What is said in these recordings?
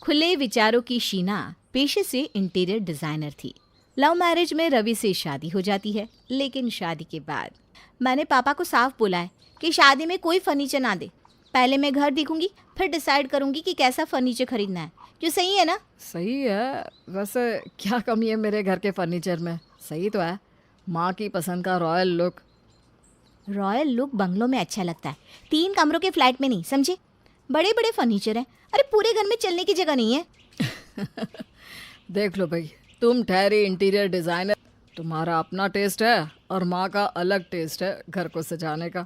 खुले विचारों की शीना पेशे से इंटीरियर डिजाइनर थी। लव मैरिज में रवि से शादी हो जाती है, लेकिन शादी के बाद मैंने पापा को साफ बोला है कि शादी में कोई फर्नीचर ना दे। पहले मैं घर देखूंगी, फिर डिसाइड करूंगी कि कैसा फर्नीचर खरीदना है। जो सही है ना? सही है। वैसे क्या कमी है मेरे घर के फर्नीचर में? सही तो है। माँ की पसंद का रॉयल लुक। रॉयल लुक बंगलों में अच्छा लगता है, 3 कमरों के फ्लैट में नहीं, समझे? बड़े बड़े फर्नीचर हैं। अरे पूरे घर में चलने की जगह नहीं है। देख लो भाई, तुम ठहरी इंटीरियर डिज़ाइनर, तुम्हारा अपना टेस्ट है और माँ का अलग टेस्ट है घर को सजाने का।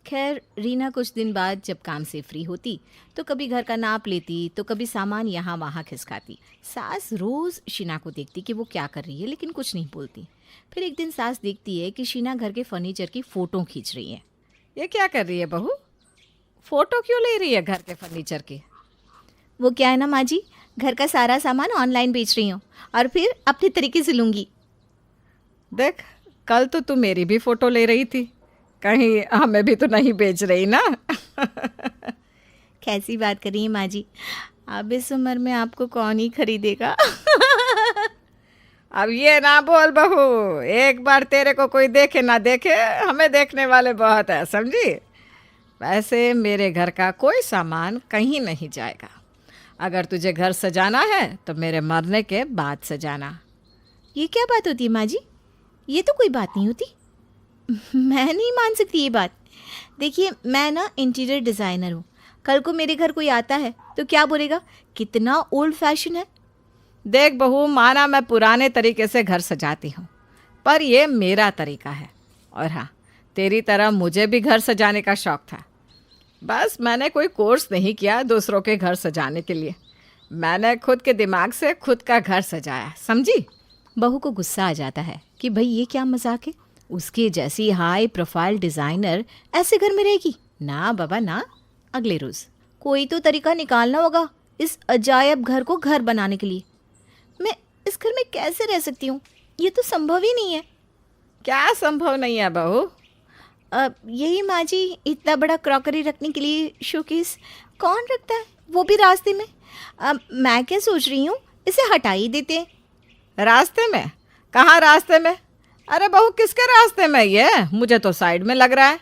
खैर, रीना कुछ दिन बाद जब काम से फ्री होती तो कभी घर का नाप लेती, तो कभी सामान यहाँ वहाँ खिसकाती। सास रोज शीना को देखती कि वो क्या कर रही है, लेकिन कुछ नहीं बोलती। फिर एक दिन सास देखती है कि शीना घर के फर्नीचर की फ़ोटो खींच रही है। ये क्या कर रही है बहू? फोटो क्यों ले रही है घर के फर्नीचर की? वो क्या है ना माँ जी, घर का सारा सामान ऑनलाइन बेच रही हूँ और फिर अपने तरीके से लूँगी। देख, कल तो तू मेरी भी फोटो ले रही थी, कहीं हमें भी तो नहीं बेच रही ना? कैसी बात कर रही हैं माँ जी, अब इस उम्र में आपको कौन ही खरीदेगा। अब ये ना बोल बहू, एक बार तेरे को कोई देखे ना देखे, हमें देखने वाले बहुत है, समझी? वैसे मेरे घर का कोई सामान कहीं नहीं जाएगा। अगर तुझे घर सजाना है तो मेरे मरने के बाद सजाना। ये क्या बात होती है माँ जी? ये तो कोई बात नहीं होती। मैं नहीं मान सकती ये बात। देखिए, मैं ना इंटीरियर डिज़ाइनर हूँ। कल को मेरे घर कोई आता है तो क्या बोलेगा, कितना ओल्ड फैशन है। देख बहू, माना मैं पुराने तरीके से घर सजाती हूँ, पर ये मेरा तरीका है। और हाँ, तेरी तरह मुझे भी घर सजाने का शौक़ था। बस मैंने कोई कोर्स नहीं किया दूसरों के घर सजाने के लिए। मैंने खुद के दिमाग से खुद का घर सजाया, समझी? बहू को गुस्सा आ जाता है कि भाई ये क्या मजाक है, उसके जैसी हाई प्रोफाइल डिज़ाइनर ऐसे घर में रहेगी? ना बाबा ना। अगले रोज़ कोई तो तरीका निकालना होगा इस अजायब घर को घर बनाने के लिए। मैं इस घर में कैसे रह सकती हूँ? ये तो संभव ही नहीं है। क्या संभव नहीं है बहू? यही माँ जी, इतना बड़ा क्रॉकरी रखने के लिए शोकेस कौन रखता है, वो भी रास्ते में। मैं क्या सोच रही हूँ, इसे हटा ही देते हैं। रास्ते में? कहाँ रास्ते में? अरे बहू, किसके रास्ते में? ये मुझे तो साइड में लग रहा है।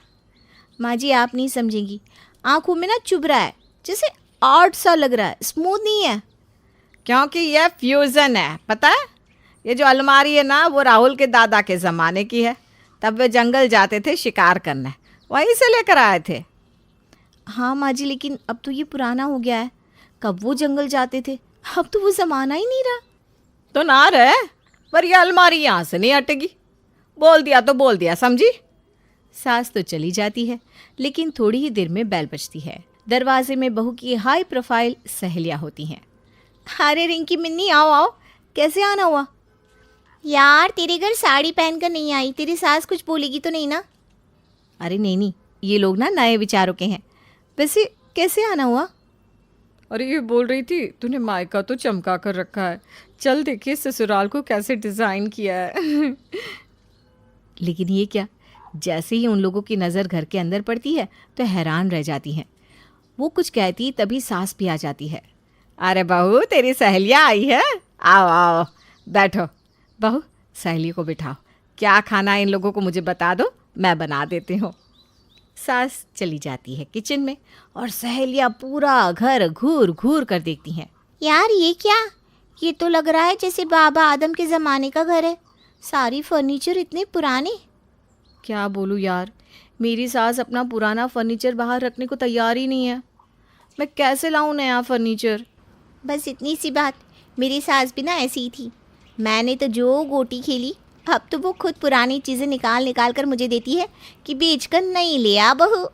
माँ जी, आप नहीं समझेंगी, आंखों में ना चुभ रहा है, जैसे आर्ट सा लग रहा है, स्मूथ नहीं है। क्योंकि ये फ्यूज़न है, पता है? ये जो अलमारी है ना, वो राहुल के दादा के ज़माने की है। तब वे जंगल जाते थे शिकार करने, वहीं से लेकर आए थे। हाँ माँ जी, लेकिन अब तो ये पुराना हो गया है। कब वो जंगल जाते थे, अब तो वो ज़माना ही नहीं रहा। तो ना रहे, पर ये अलमारी यहाँ से नहीं हटेगी। बोल दिया तो बोल दिया, समझी? सास तो चली जाती है, लेकिन थोड़ी ही देर में बेल बजती है। दरवाजे में बहू की हाई प्रोफाइल सहेलियाँ होती हैं। अरे रिंकी मिन्नी, आओ आओ, कैसे आना हुआ? यार, तेरे घर साड़ी पहनकर नहीं आई, तेरी सास कुछ बोलेगी तो नहीं ना? अरे नहीं नहीं, ये लोग ना नए विचारों के हैं। वैसे कैसे आना हुआ? अरे ये बोल रही थी, तूने मायका तो चमका कर रखा है, चल देखिए ससुराल को कैसे डिज़ाइन किया है। लेकिन ये क्या, जैसे ही उन लोगों की नज़र घर के अंदर पड़ती है तो हैरान रह जाती हैं। वो कुछ कहती तभी सास भी आ जाती है। अरे बहू, तेरी सहेलियाँ आई है, आओ आओ बैठो। बहू, सहेली को बिठाओ। क्या खाना है इन लोगों को मुझे बता दो, मैं बना देती हूँ। सास चली जाती है किचन में और सहेलियाँ पूरा घर घूर घूर कर देखती हैं। यार ये क्या, ये तो लग रहा है जैसे बाबा आदम के ज़माने का घर है। सारी फर्नीचर इतने पुराने। क्या बोलूँ यार, मेरी सास अपना पुराना फर्नीचर बाहर रखने को तैयार ही नहीं है। मैं कैसे लाऊं नया फर्नीचर? बस इतनी सी बात, मेरी सास भी ना ऐसी ही थी। मैंने तो जो गोटी खेली, अब तो वो खुद पुरानी चीज़ें निकाल निकाल कर मुझे देती है कि बेच कर नहीं ले आ बहू।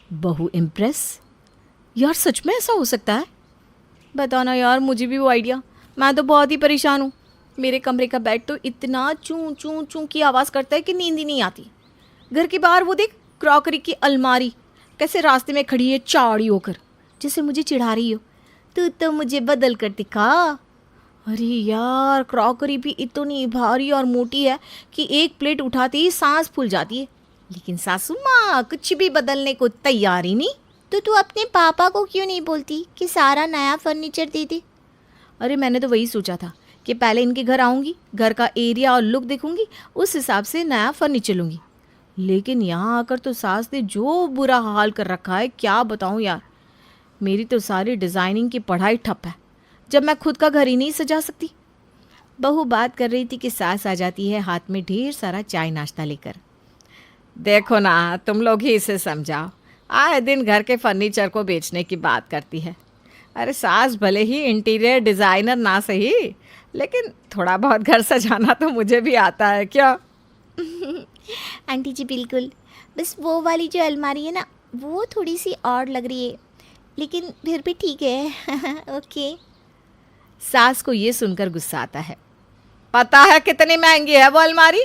बहू इम्प्रेस? यार सच में ऐसा हो सकता है? बताना यार मुझे भी वो आइडिया, मैं तो बहुत ही परेशान हूँ। मेरे कमरे का बेड तो इतना चूं चूं चूं की आवाज़ करता है कि नींद ही नहीं आती। घर के बाहर वो देख, क्रॉकरी की अलमारी कैसे रास्ते में खड़ी है चाड़ी होकर, जैसे मुझे चिढ़ा रही हो। तू तो मुझे बदल कर दिखा। अरे यार, क्रॉकरी भी इतनी भारी और मोटी है कि एक प्लेट उठाते ही सांस फूल जाती है। लेकिन सासू माँ कुछ भी बदलने को तैयार ही नहीं। तो तू अपने पापा को क्यों नहीं बोलती कि सारा नया फर्नीचर दे दे? अरे मैंने तो वही सोचा था कि पहले इनके घर आऊँगी, घर का एरिया और लुक देखूंगी, उस हिसाब से नया फर्नीचर लूँगी। लेकिन यहाँ आकर तो सास ने जो बुरा हाल कर रखा है क्या बताऊँ यार। मेरी तो सारी डिज़ाइनिंग की पढ़ाई ठप है जब मैं खुद का घर ही नहीं सजा सकती। बहू बात कर रही थी कि सास आ जाती है हाथ में ढेर सारा चाय नाश्ता लेकर। देखो ना, तुम लोग ही इसे समझाओ, आए दिन घर के फर्नीचर को बेचने की बात करती है। अरे सास भले ही इंटीरियर डिज़ाइनर ना सही, लेकिन थोड़ा बहुत घर सजाना तो मुझे भी आता है क्या। आंटी जी बिल्कुल, बस वो वाली जो अलमारी है ना वो थोड़ी सी और लग रही है, लेकिन फिर भी ठीक है। ओके। सास को ये सुनकर गुस्सा आता है। पता है कितनी महंगी है वो अलमारी?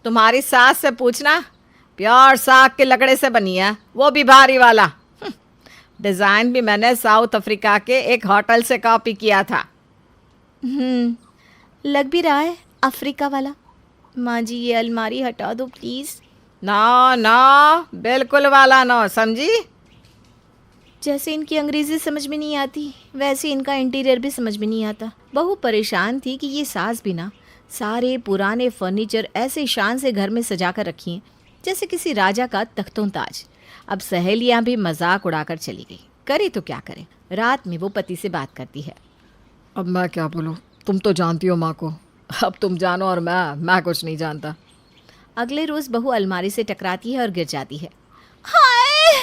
तुम्हारी सास से पूछना, प्योर साग के लकड़े से बनी है, वो भी भारी वाला। डिज़ाइन भी मैंने साउथ अफ्रीका के एक होटल से कॉपी किया था। लग भी रहा है अफ्रीका वाला। माँ जी ये अलमारी हटा दो प्लीज़। नो नो, बिल्कुल वाला नो, समझी? जैसे इनकी अंग्रेज़ी समझ में नहीं आती वैसे इनका इंटीरियर भी समझ में नहीं आता। बहू परेशान थी कि ये सास भी ना सारे पुराने फर्नीचर ऐसे शान से घर में सजा कर रखी हैं जैसे किसी राजा का तख्तों ताज। अब सहेलियां भी मजाक उड़ाकर चली गई। करे तो क्या करे। रात में वो पति से बात करती है। अब मैं क्या बोलूँ, तुम तो जानती हो माँ को, अब तुम जानो और मैं कुछ नहीं जानता। अगले रोज़ बहू अलमारी से टकराती है और गिर जाती है। हाय,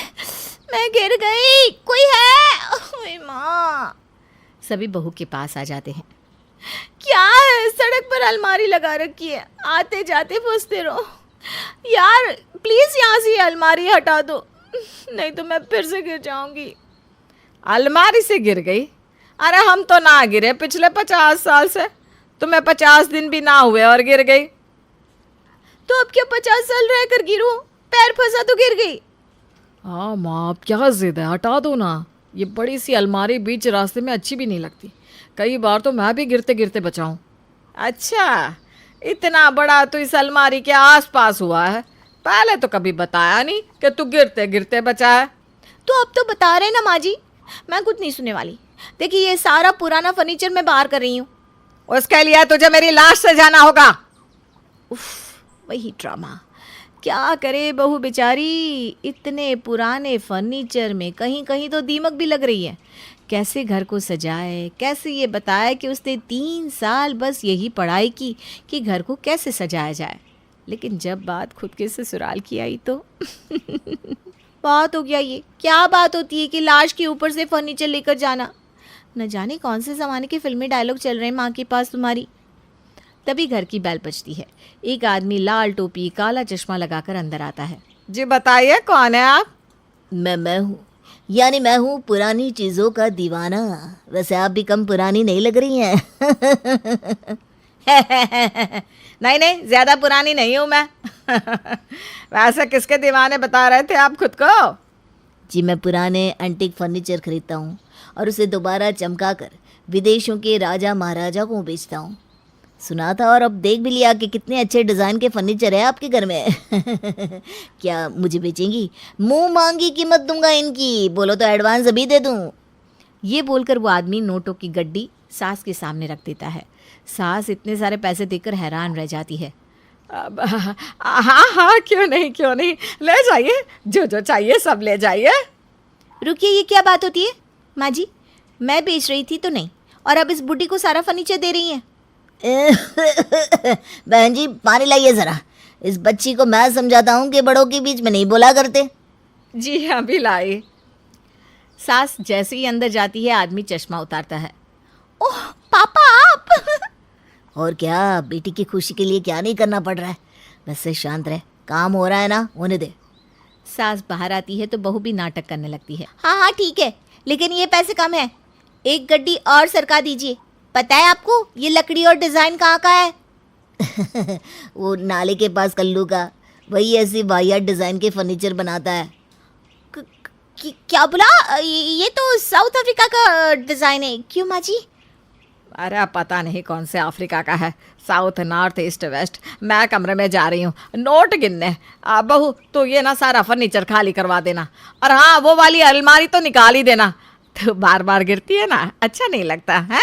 मैं गिर गई, कोई है? ओए माँ। सभी बहू के पास आ जाते हैं। क्या है, सड़क पर अलमारी लगा रखी है, आते जाते पूछते रहो। यार प्लीज़ यहाँ से ये अलमारी हटा दो, नहीं तो मैं फिर से गिर जाऊंगी। अलमारी से गिर गई? अरे हम तो ना गिरे पिछले 50 साल से, तुम्हें 50 दिन भी ना हुए और गिर गई। तो अब क्या 50 साल रहकर गिरूं? पैर फंसा तो गिर गई। हाँ माँ, अब क्या जिद है, हटा दो ना। ये बड़ी सी अलमारी बीच रास्ते में अच्छी भी नहीं लगती। कई बार तो मैं भी गिरते गिरते बचाऊं। अच्छा, इतना बड़ा तो इस अलमारी के आसपास हुआ है, पहले तो कभी बताया नहीं कि तू गिरते गिरते बचा है। तो अब तो बता रहे ना माँ जी, मैं कुछ नहीं सुनने वाली। देखिए ये सारा पुराना फर्नीचर मैं बाहर कर रही हूँ। उसके लिए तुझे मेरी लाश से जाना होगा। उफ, वही ड्रामा। क्या करे बहू बेचारी, इतने पुराने फर्नीचर में कहीं कहीं तो दीमक भी लग रही है। कैसे घर को सजाए, कैसे ये बताए कि उसने 3 साल बस यही पढ़ाई की कि घर को कैसे सजाया जाए। लेकिन जब बात खुद के ससुराल की आई तो बात हो गया। ये क्या बात होती है कि लाश के ऊपर से फर्नीचर लेकर जाना। न जाने कौन से ज़माने के फिल्मी डायलॉग चल रहे हैं माँ के पास तुम्हारी। तभी घर की बेल बजती है। एक आदमी लाल टोपी काला चश्मा लगाकर अंदर आता है। जी बताइए, कौन है आप? मैं हूँ, यानी मैं हूँ पुरानी चीज़ों का दीवाना। वैसे आप भी कम पुरानी नहीं लग रही हैं। नहीं, ज़्यादा पुरानी नहीं हूँ मैं। वैसे किसके दीवाने बता रहे थे आप खुद को? जी मैं पुराने एंटीक फर्नीचर खरीदता हूँ और उसे दोबारा चमका कर विदेशों के राजा महाराजा को बेचता हूँ। सुना था और अब देख भी लिया कि कितने अच्छे डिज़ाइन के फर्नीचर है आपके घर में। क्या मुझे बेचेंगी? मुंह मांगी कीमत दूंगा इनकी, बोलो तो एडवांस अभी दे दूं। ये बोलकर वो आदमी नोटों की गड्डी सास के सामने रख देता है। सास इतने सारे पैसे देकर हैरान रह जाती है। हाँ, क्यों नहीं, ले जाइए, जो चाहिए सब ले जाइए। रुकिए, ये क्या बात होती है माँ जी? मैं बेच रही थी तो नहीं, और अब इस बुढ़ी को सारा फर्नीचर दे रही हैं। बहन जी पानी लाइए ज़रा, इस बच्ची को मैं समझाता हूँ कि बड़ों के बीच में नहीं बोला करते। जी हाँ, भी लाई। सास जैसे ही अंदर जाती है आदमी चश्मा उतारता है। ओह पापा आप। और क्या, बेटी की खुशी के लिए क्या नहीं करना पड़ रहा है। वैसे शांत रहे, काम हो रहा है ना, होने दे। सास बाहर आती है तो बहू भी नाटक करने लगती है। हाँ ठीक है, लेकिन ये पैसे कम है, एक गड्डी और सरका दीजिए। पता है आपको ये लकड़ी और डिज़ाइन कहाँ का है? वो नाले के पास कल्लू का, वही ऐसी वाहियात डिज़ाइन के फर्नीचर बनाता है। क्या बोला? ये तो साउथ अफ्रीका का डिज़ाइन है। क्यों माँ जी? अरे अब पता नहीं कौन से अफ्रीका का है, साउथ नॉर्थ ईस्ट वेस्ट। मैं कमरे में जा रही हूँ नोट गिनने। बहू तो ये ना सारा फर्नीचर खाली करवा देना, और हाँ वो वाली अलमारी तो निकाल ही देना, तो बार बार गिरती है ना, अच्छा नहीं लगता है।